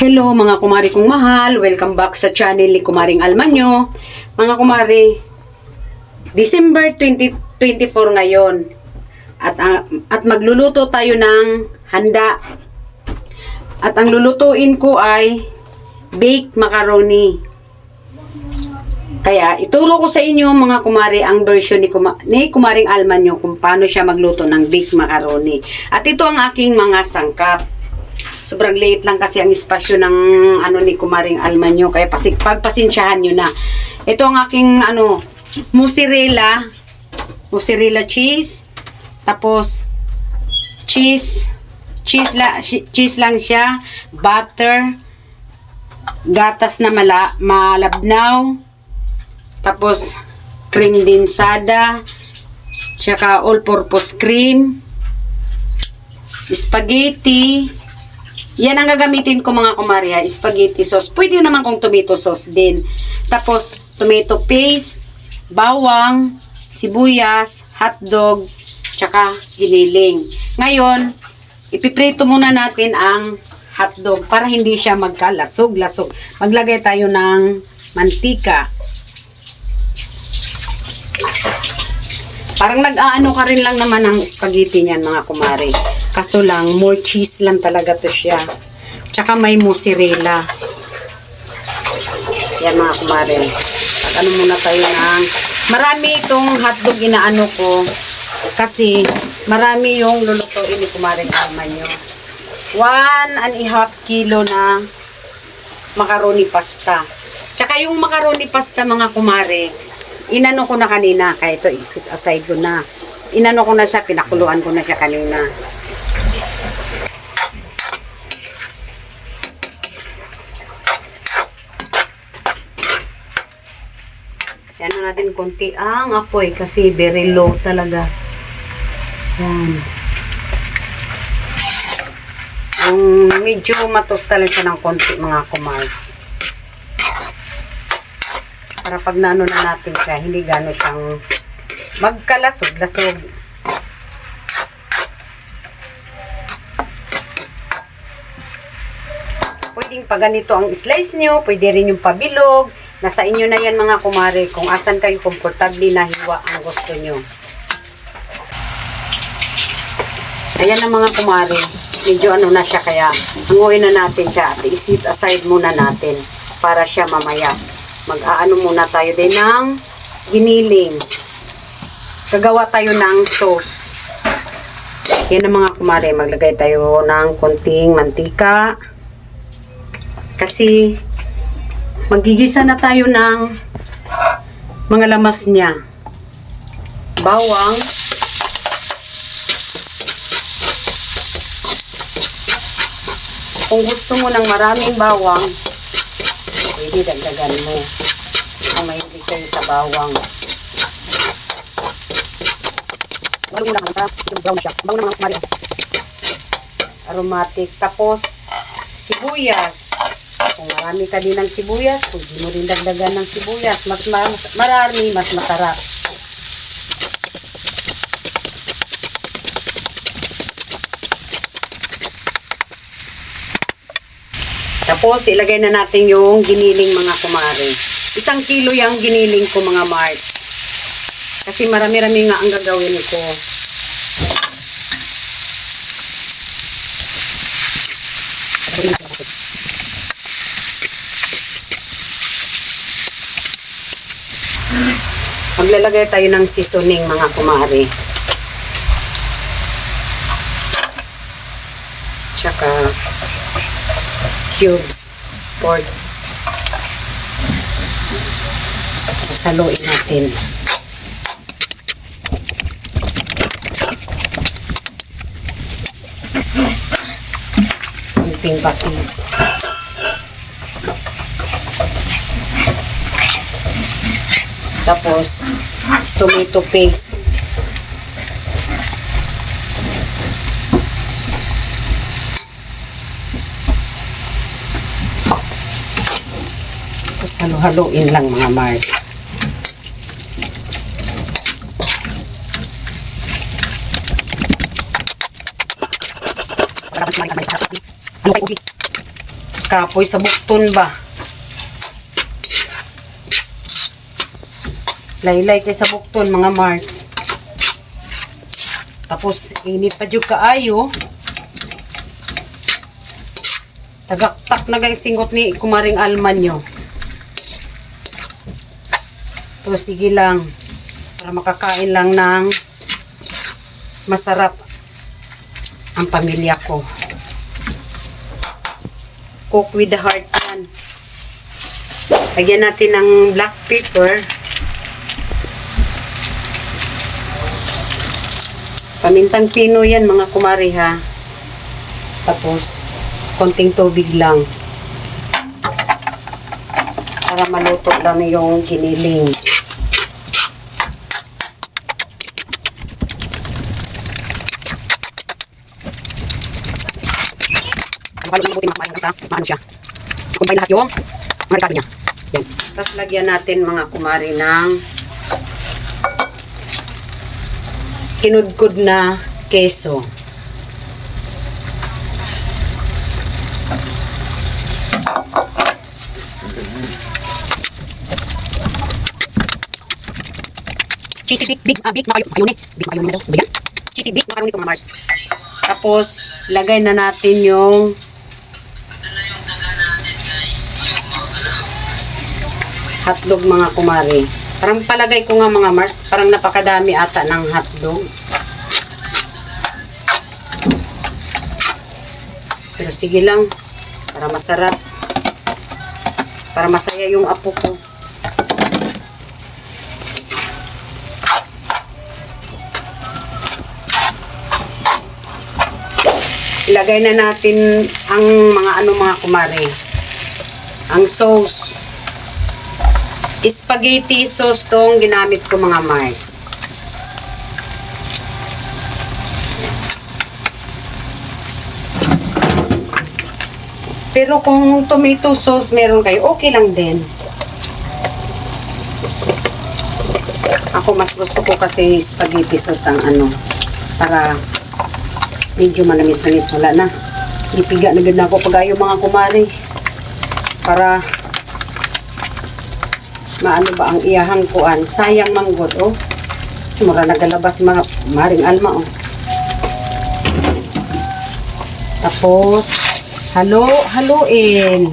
Hello mga kumari kong mahal, welcome back sa channel ni Kumaring Almanyo. Mga kumari, December 2024 ngayon at magluluto tayo ng handa. At ang lulutuin ko ay baked macaroni. Kaya ituro ko sa inyo mga kumari ang version ni Kumaring Almanyo kung paano siya magluto ng baked macaroni. At ito ang aking mga sangkap. Sobrang liit lang kasi ang espasyo ng ni Kumaring Almanyo, kaya pagpasensyahan nyo na. Ito ang aking mozzarella cheese, tapos cheese lang siya, butter, gatas na malabnaw, tapos cream densada, tsaka all-purpose cream, spaghetti. Yan ang gagamitin ko mga kumarya, spaghetti sauce. Pwede naman kung tomato sauce din. Tapos, tomato paste, bawang, sibuyas, hotdog, tsaka giniling. Ngayon, ipiprito muna natin ang hotdog para hindi siya magkalasog-lasog. Maglagay tayo ng mantika. Parang nag-aano ka rin lang naman ang spaghetti niyan mga kumare. Kaso lang, more cheese lang talaga to siya. Tsaka may mozzarella. Yan mga kumare. At muna tayo ng... Marami itong hotdog inaano ko. Kasi marami yung lulutuin ni Kumaring Almanyo. 1.5 kilo na macaroni pasta. Tsaka yung macaroni pasta mga kumare, inano ko na kanina, kaya ito isit aside ko na. Inano ko na siya, pinakuluan ko na siya kanina. Yan na natin konti ang apoy kasi very low talaga. Yan. Yung medyo matosta lang siya ng konti mga kumars. Para pag naano na natin siya, hindi gano'n siyang magkalasog-lasog. Pwedeng pa ganito ang slice nyo, pwede rin yung pabilog. Nasa inyo na yan mga kumare, kung asan kayo komportable na hiwa ang gusto nyo. Ayan ang mga kumare, medyo na siya, kaya hanguin na natin siya at i-set aside muna natin para siya mamaya. Mag-aano muna tayo din ng giniling. Gagawa tayo ng sauce. Yan ang mga kumare. Maglagay tayo ng konting mantika. Kasi magigisa na tayo ng mga lamas niya. Bawang. Kung gusto mo ng maraming bawang, pwede dagdagan mo. Kung mahilig kayo sa bawang. Wala mo lang sa yung brown siya. Bawang na mga kumari. Aromatic. Tapos, sibuyas. Kung marami ka din ng sibuyas, pwede mo rin dagdagan ng sibuyas. Mas marami, mas masarap. Tapos, ilagay na natin yung giniling mga kumare. 1 kilo yung giniling ko mga Mars. Kasi marami-rami nga ang gagawin ko. Maglalagay tayo ng seasoning mga kumare. Tsaka cubes pork. Saluin natin. Kunting patis. Tapos tomato paste. Tapos halo-haloin lang mga Mars. Ano kayo ulit? Kapoy sa bukton ba? Laylay kay sa bukton mga Mars. Tapos init pa jud kaayo. Tagaktak na guys singot ni kumaring Alman nyo. So sige lang. Para makakain lang ng masarap ang pamilya ko. Cook with the heart yan. Lagyan natin ng black pepper. Pamintang pino yan mga kumari ha. Tapos konting tubig lang. Para maluto lang yung kiniling. Kapalo mabuti makakain ng isa, maano siya. Kumbay lahat yung mga rekado niya. Yan. Tapos lagyan natin mga kumari ng kinudkod na keso. Cheesy big macaroni. Big macaroni na daw. Ba yan? Cheesy big macaroni ito mga Mars. Tapos, lagay na natin yung hotdog mga kumari. Parang palagay ko nga mga Mars, parang napakadami ata ng hotdog. Pero sige lang, para masarap. Para masaya yung apo ko. Ilagay na natin ang mga kumare. Ang sauce. Spaghetti sauce tong ginamit ko mga Mars. Pero kung tomato sauce meron kayo, okay lang din. Ako mas gusto ko kasi spaghetti sauce ang para medyo manamis-namis. Wala na. Ipiga na ganda ako pag ayaw mga kumari. Para maano ba ang iyahang kuan. Sayang manggod, oh. Mura nagalabas mga maring Alma, oh. Tapos, haluin.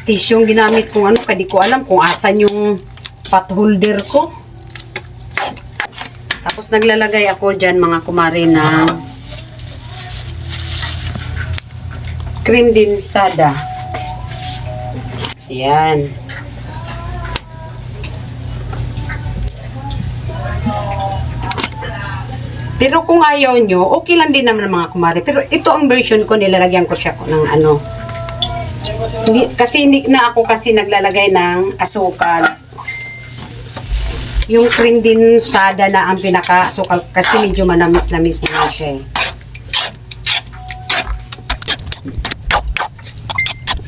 Tissue yung ginamit kong di ko alam kung asan yung pot holder ko. Tapos naglalagay ako dyan mga kumari ng cream dinsada. Ayan. Pero kung ayaw nyo, okay lang din naman mga kumari. Pero ito ang version ko, nilalagyan ko siya ng kasi hindi na ako naglalagay ng asukal. Yung cream dinsada na ang pinaka-asukal kasi medyo manamis-namis na siya.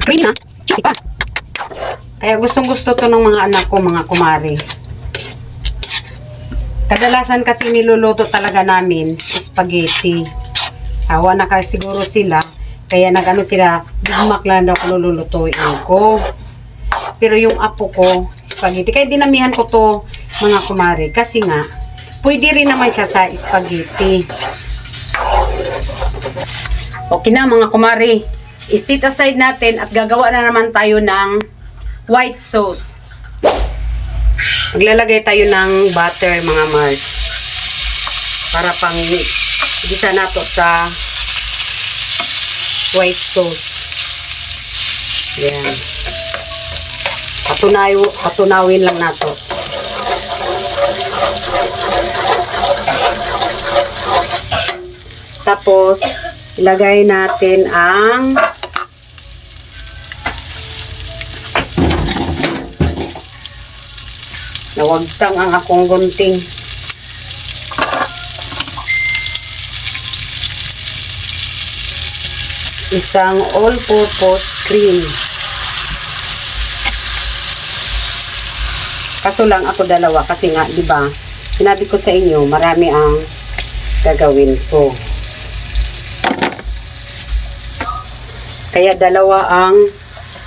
Cream na, cheesy pa. Kaya gustong-gusto to ng mga anak ko, mga kumari. Kadalasan kasi niluluto talaga namin spaghetti. Sawa na kasi siguro sila. Kaya sila, Big Mac lang daw kung lulutuin ko. Pero yung apo ko, spaghetti. Kaya dinamihan ko to mga kumari. Kasi nga, pwede rin naman siya sa spaghetti. Okay na mga kumari. I-set aside natin at gagawa na naman tayo ng white sauce. Maglalagay tayo ng butter mga Mars. Para pang gisa na to sa white sauce. Yan. Patunawin lang nato. Tapos, ilagay natin ang nawagtang ang akong gunting. Isang all-purpose cream. Kaso lang ako dalawa kasi nga, di ba? Sinabi ko sa inyo, marami ang gagawin ko. Kaya dalawa ang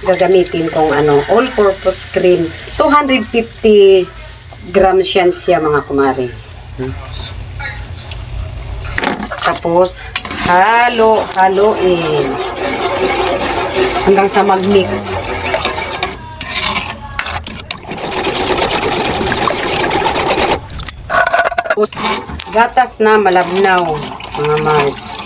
gagamitin kong all-purpose cream. 250 grams yan siya mga kumari. Tapos, halo-haloin. Hanggang sa mag-mix. Tapos, gatas na malabnaw, mga Mars.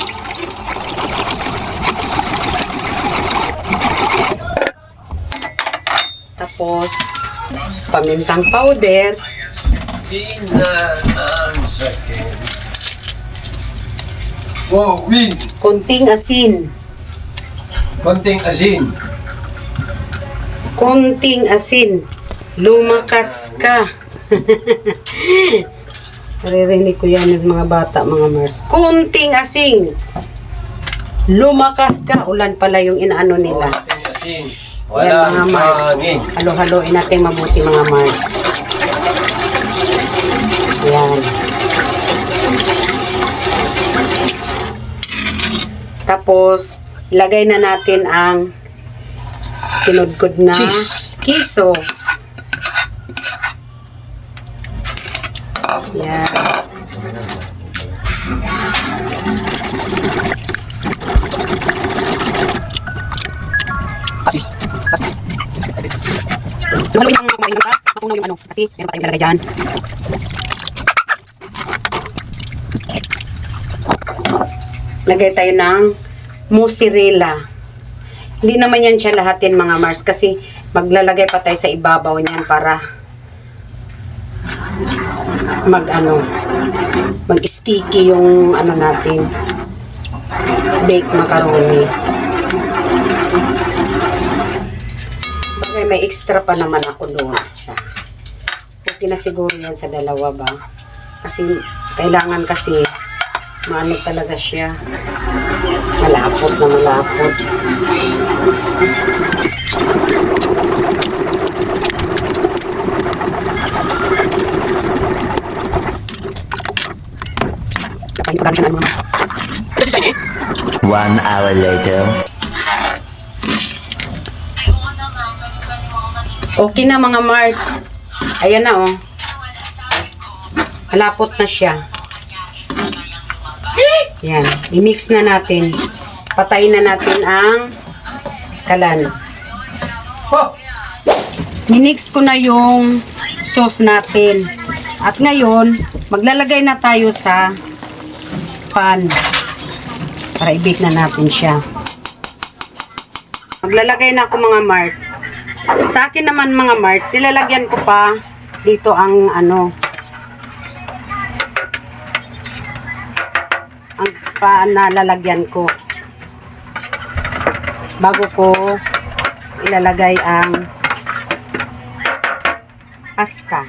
Tapos, pamintang powder. Wow, win! Konting asin. Konting asin. Konting asin. Lumakas ka. Naririnig ko yan ng mga bata, mga Mars. Konting asin. Lumakas ka. Ulan pala yung inaano nila. Konting asin. Yan, mga Walang Mars. hangin. Halo-haloin natin mabuti, mga Mars. Yan. Tapos, ilagay na natin ang kinudkod na Cheese. kiso. Yan. Asis. Asis. Lumaluin ang kumain ka. Mapunaw yung kasi meron pa tayong lalagay dyan. Lagay tayo ng mozzarella. Hindi naman yan siya lahatin, mga Mars, kasi maglalagay pa tayo sa ibabaw niyan para mag-sticky yung natin, baked macaroni. Bagay, may extra pa naman ako doon. Okay na siguro yan sa dalawa ba? Kasi kailangan kasi maano talaga siya. Malapot na malapot. Dapat yung siya ng mga. 1 hour later. Okay na, mga Mars. Ayan na, oh. Malapot na siya. Yan. I-mix na natin. Patayin na natin ang kalan. Minix ko na yung sauce natin. At ngayon, maglalagay na tayo sa pan. Para i-bake na natin siya. Maglalagay na ako, mga Mars. Sa akin naman, mga Mars, nilalagyan ko pa dito ang ang nalalagyan ko bago ko ilalagay ang pasta.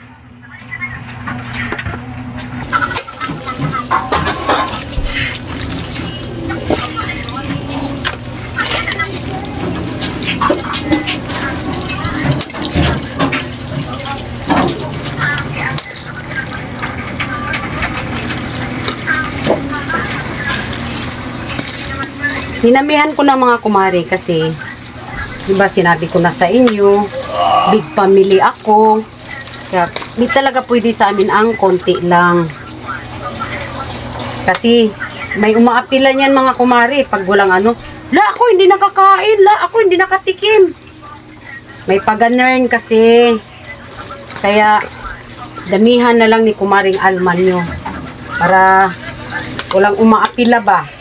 Dinamihan ko na, mga kumari, kasi diba sinabi ko na sa inyo, big family ako. Kaya hindi talaga pwede sa amin ang konti lang. Kasi may umaapila niyan, mga kumari, pag walang la ako hindi nakakain, la ako hindi nakatikim. May paganern kasi. Kaya damihan na lang ni Kumaring Alman nyo para walang umaapila ba.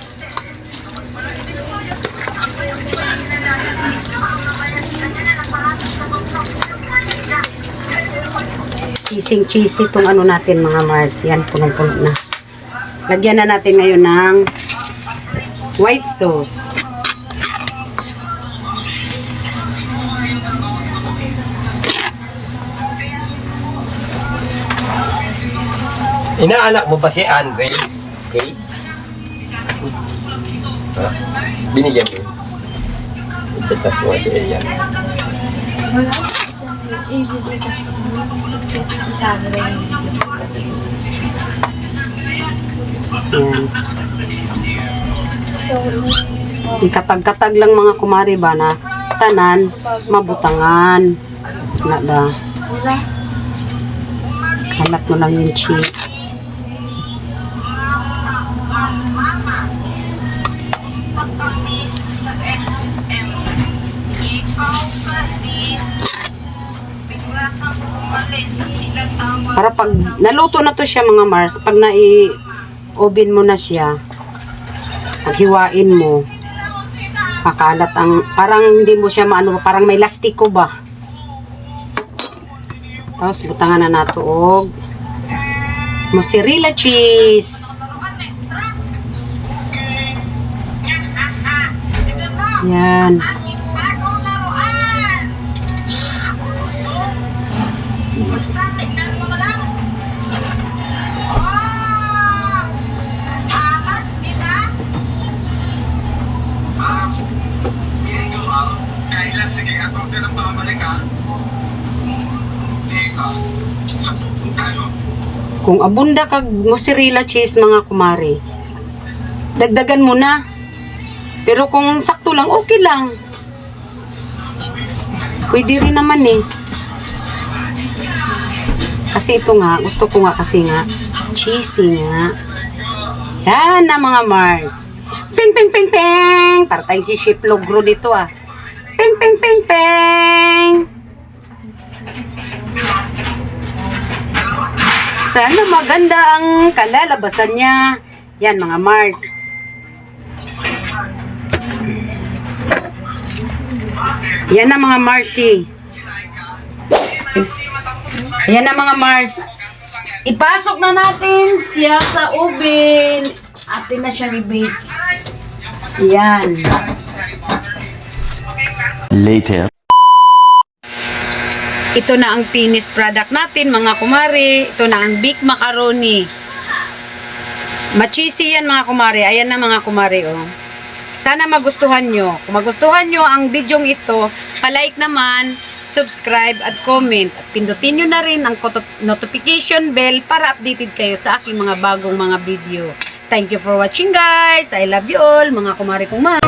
Cheesy itong natin, mga Mars. Yan, punong-puno na. Lagyan na natin ngayon ng white sauce. Inaanak mo ba si Andre? Okay? Binigyan mo. Chat-chat ko nga si Ian. Masyado rin. Yan. Ikatag-katag lang mga kumari ba na tanan, mabutangan. Na ba? Kalat mo lang yung cheese. Para pag naluto na to siya mga Mars, pag oven mo na siya, paghiwain mo, makalat ang, parang hindi mo siya maano, parang may lastiko ba. Tapos butangan na nato og mozzarella cheese. Yan. Kailan sige ako ka nang babalik ha? Teka, sa pupunta yun. Kung abunda kag mozzarella cheese mga kumari, dagdagan mo na. Pero kung sakto lang, okay lang. Pwede rin naman eh. Kasi ito nga, gusto ko nga kasi nga, cheesy nga. Yan na mga Mars. Ping, ping, ping, ping! Para tayong si Chef Logro dito ah. Ping, ping, ping, ping! Sana maganda ang kalalabasan niya. Yan mga Mars. Yan na mga Marshi. Yan na mga Mars. Ipasok na natin siya sa oven. Atin na siya i-bake. Yan. Later. Ito na ang finished product natin mga kumari. Ito na ang big macaroni. Machisi yan mga kumari. Ayan na mga kumari oh. Sana magustuhan nyo. Kung magustuhan nyo ang bidyong ito, palike naman, subscribe at comment. At pindutin nyo na rin ang notification bell para updated kayo sa aking mga bagong mga video. Thank you for watching guys. I love you all mga kumari kong mahal.